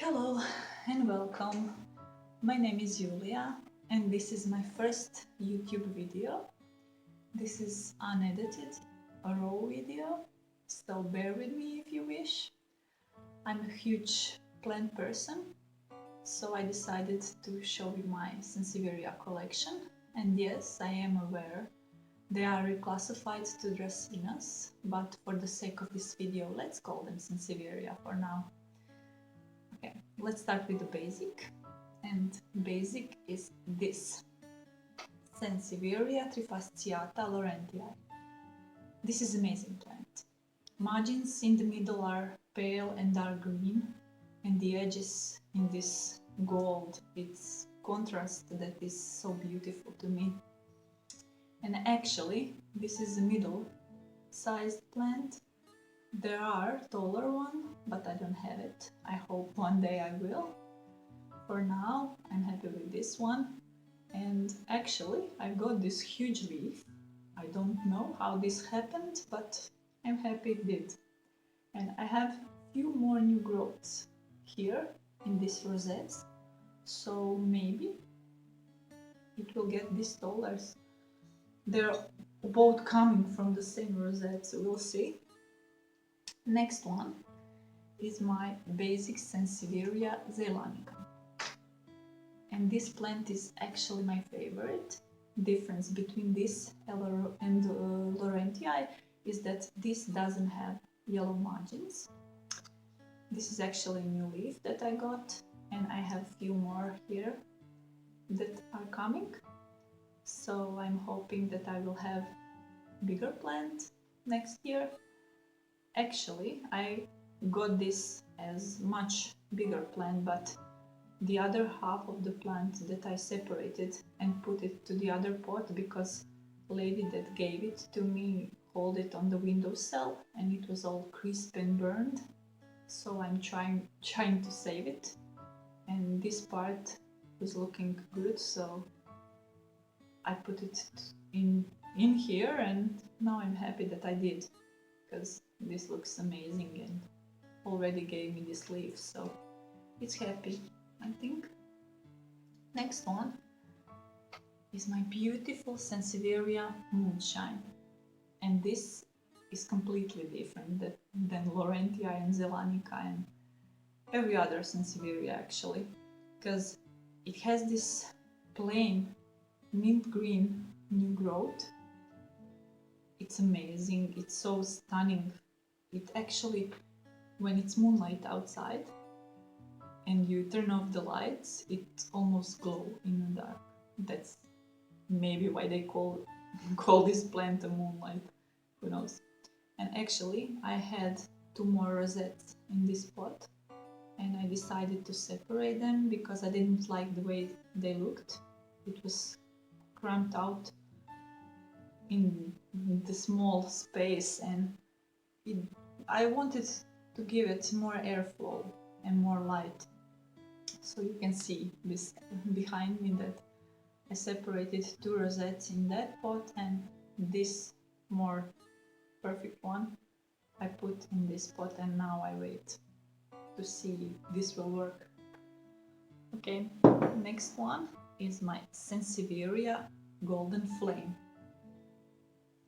Hello and welcome. My name is Julia and this is my first YouTube video. This is unedited, a raw video, so bear with me if you wish. I'm a huge plant person, so I decided to show you my Sansevieria collection. And yes, I am aware they are reclassified to Dracaenas, but for the sake of this video, let's call them Sansevieria for now. Okay, let's start with the basic, and basic is this, Sansevieria Tolorentia. This is amazing plant. Margins in the middle are pale and dark green, and the edges in this gold. It's contrast that is so beautiful to me. And actually, this is a middle-sized plant. There are taller ones, but I don't have it. I hope one day I will. For now, I'm happy with this one. And actually, I got this huge leaf. I don't know how this happened, but I'm happy it did. And I have a few more new growths here in these rosettes. So maybe it will get these taller. They're both coming from the same rosette, so we'll see. Next one is my basic Sansevieria Cylindrica. And this plant is actually my favorite. Difference between this and Tolorentia is that this doesn't have yellow margins. This is actually a new leaf that I got, and I have a few more here that are coming. So I'm hoping that I will have a bigger plant next year. Actually, I got this as much bigger plant, but the other half of the plant that I separated and put it to the other pot because the lady that gave it to me hold it on the windowsill and it was all crisp and burned. So I'm trying to save it, and this part was looking good, so I put it in here, and now I'm happy that I did, because this looks amazing and already gave me this leaf, so it's happy, I think. Next one is my beautiful Sansevieria Moonshine, and this is completely different than Tolorentia and Cylindrica and every other Sansevieria actually, because it has this plain mint green new growth. It's amazing, it's so stunning. It actually, when it's moonlight outside and you turn off the lights, it almost glows in the dark. That's maybe why they call this plant a moonlight, who knows. And actually I had 2 more rosettes in this pot, and I decided to separate them because I didn't like the way they looked. It was cramped out in the small space, and I wanted to give it more airflow and more light. So you can see this behind me that I separated 2 rosettes in that pot, and this more perfect one I put in this pot, and now I wait to see if this will work. Okay, next one is my Sansevieria Golden Flame,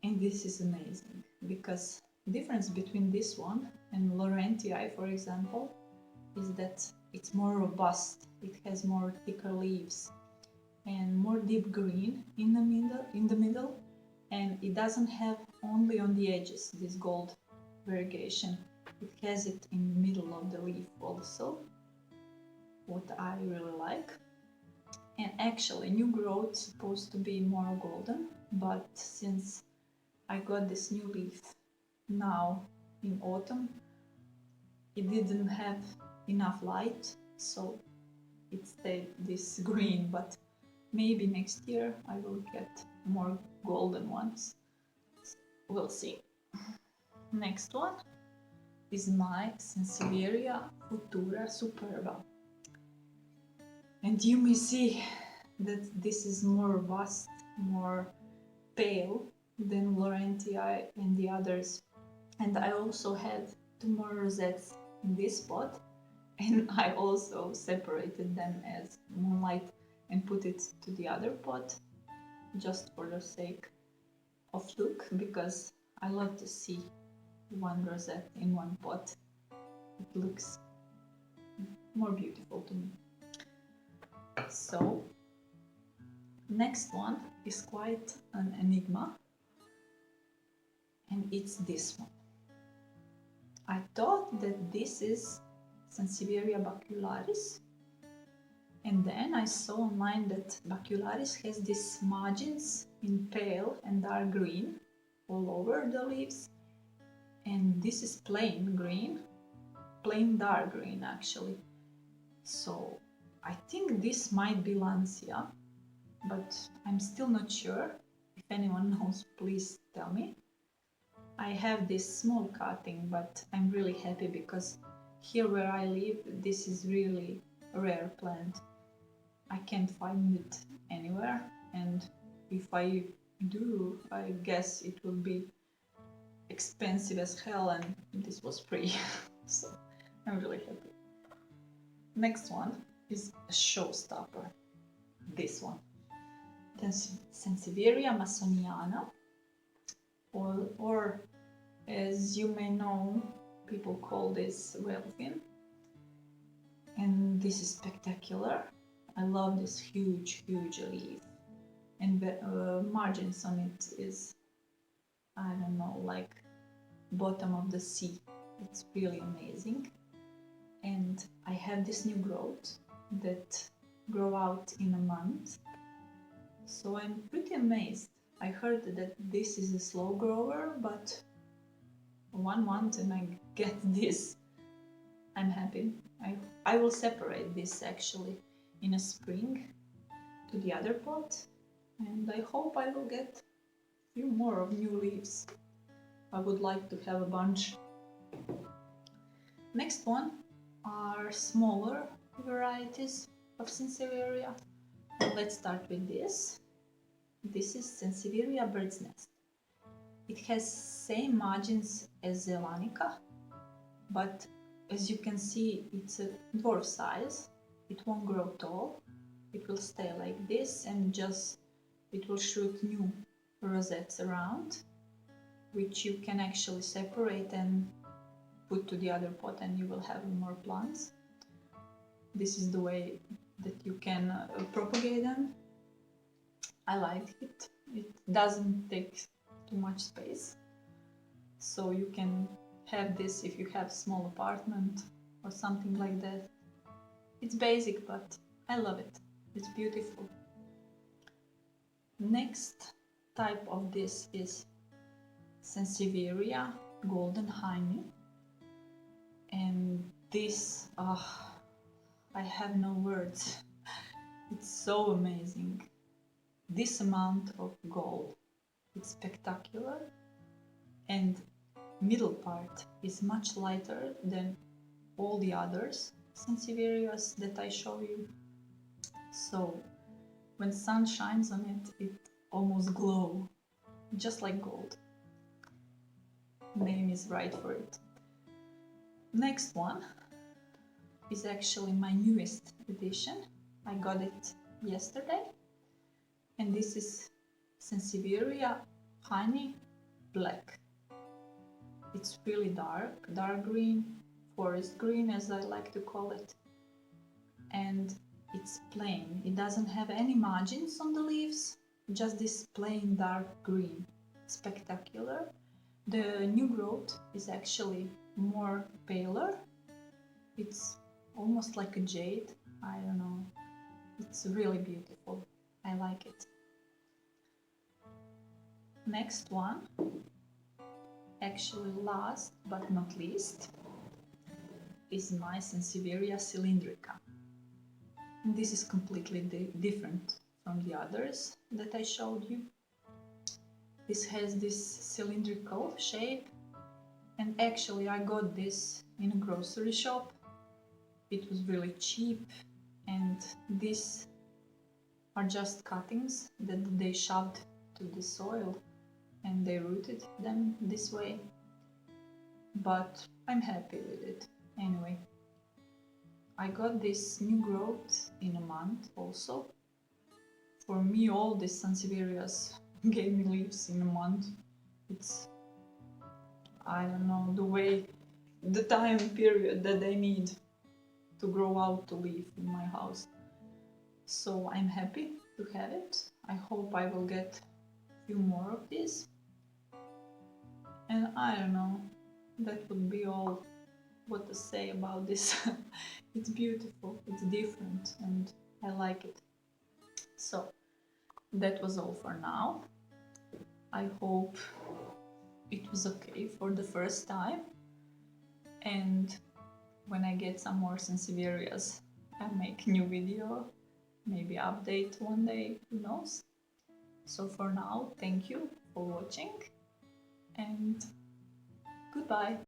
and this is amazing because the difference between this one and Tolorentia, for example, is that it's more robust. It has more thicker leaves and more deep green in the middle, and it doesn't have only on the edges this gold variegation. It has it in the middle of the leaf also, what I really like. And actually, new growth is supposed to be more golden, but since I got this new leaf now in autumn, it didn't have enough light, so it stayed this green, but maybe next year I will get more golden ones. We'll see. Next one is my Sansevieria Superba. And you may see that this is more robust, more pale than Tolorentia and the others. And I also had 2 more rosettes in this pot, And I also separated them as Moonlight and put it to the other pot just for the sake of look, because I love to see one rosette in one pot. It looks more beautiful to me. So next one is quite an enigma, and it's this one. I thought that this is Sansevieria bacularis, and then I saw online that bacularis has these margins in pale and dark green all over the leaves, and this is plain green, plain dark green actually. So I think this might be Lancia, but I'm still not sure. If anyone knows, please tell me. I have this small cutting, but I'm really happy because here where I live, this is really a rare plant. I can't find it anywhere, and if I do, I guess it will be expensive as hell, and this was free. So I'm really happy. Next one is a showstopper. This one. Sansevieria masoniana, or as you may know, people call this whalefin. And this is spectacular. I love this huge leaf. And the margins on it is, I don't know, like bottom of the sea. It's really amazing. And I have this new growth that grow out in a month. So I'm pretty amazed. I heard that this is a slow grower, but 1 month and I get this. I'm happy. I will separate this actually in a spring to the other pot, and I hope I will get a few more of new leaves. I would like to have a bunch. Next one are smaller varieties of Sansevieria. Let's start with this. This is Sansevieria bird's nest. It has same margins as Zelanica, but as you can see, it's a dwarf size. It won't grow tall. It will stay like this, and just it will shoot new rosettes around, which you can actually separate and put to the other pot, and you will have more plants. This is the way that you can propagate them. I like it. It doesn't take too much space, so you can have this if you have small apartment or something like that. It's basic, but I love it. It's beautiful. Next type of this is Sansevieria golden honey, and this, I have no words. It's so amazing. This amount of gold, it's spectacular, and middle part is much lighter than all the others Sansevierias that I show you. So when sun shines on it, it almost glows, just like gold. Name is right for it. Next one is actually my newest edition. I got it yesterday, and this is Sansevieria honey black. It's really dark green, forest green as I like to call it, and it's plain. It doesn't have any margins on the leaves, just this plain dark green. Spectacular. The new growth is actually more paler. It's almost like a jade. I don't know. It's really beautiful. I like it. Next one, actually last but not least, is my Sansevieria Cylindrica. This is completely different from the others that I showed you. This has this cylindrical shape, and actually I got this in a grocery shop. It was really cheap, and these are just cuttings that they shoved to the soil and they rooted them this way. But I'm happy with it anyway. I got this new growth in a month also. For me, all these Sansevierias gave me leaves in a month. It's, I don't know, the time period that they need to grow out to live in my house. So I'm happy to have it. I hope I will get a few more of these. And I don't know, that would be all what to say about this. It's beautiful, it's different, and I like it. So that was all for now. I hope it was okay for the first time, and when I get some more Sansevierias, I'll make a new video, maybe update one day, who knows. So for now, thank you for watching, and goodbye.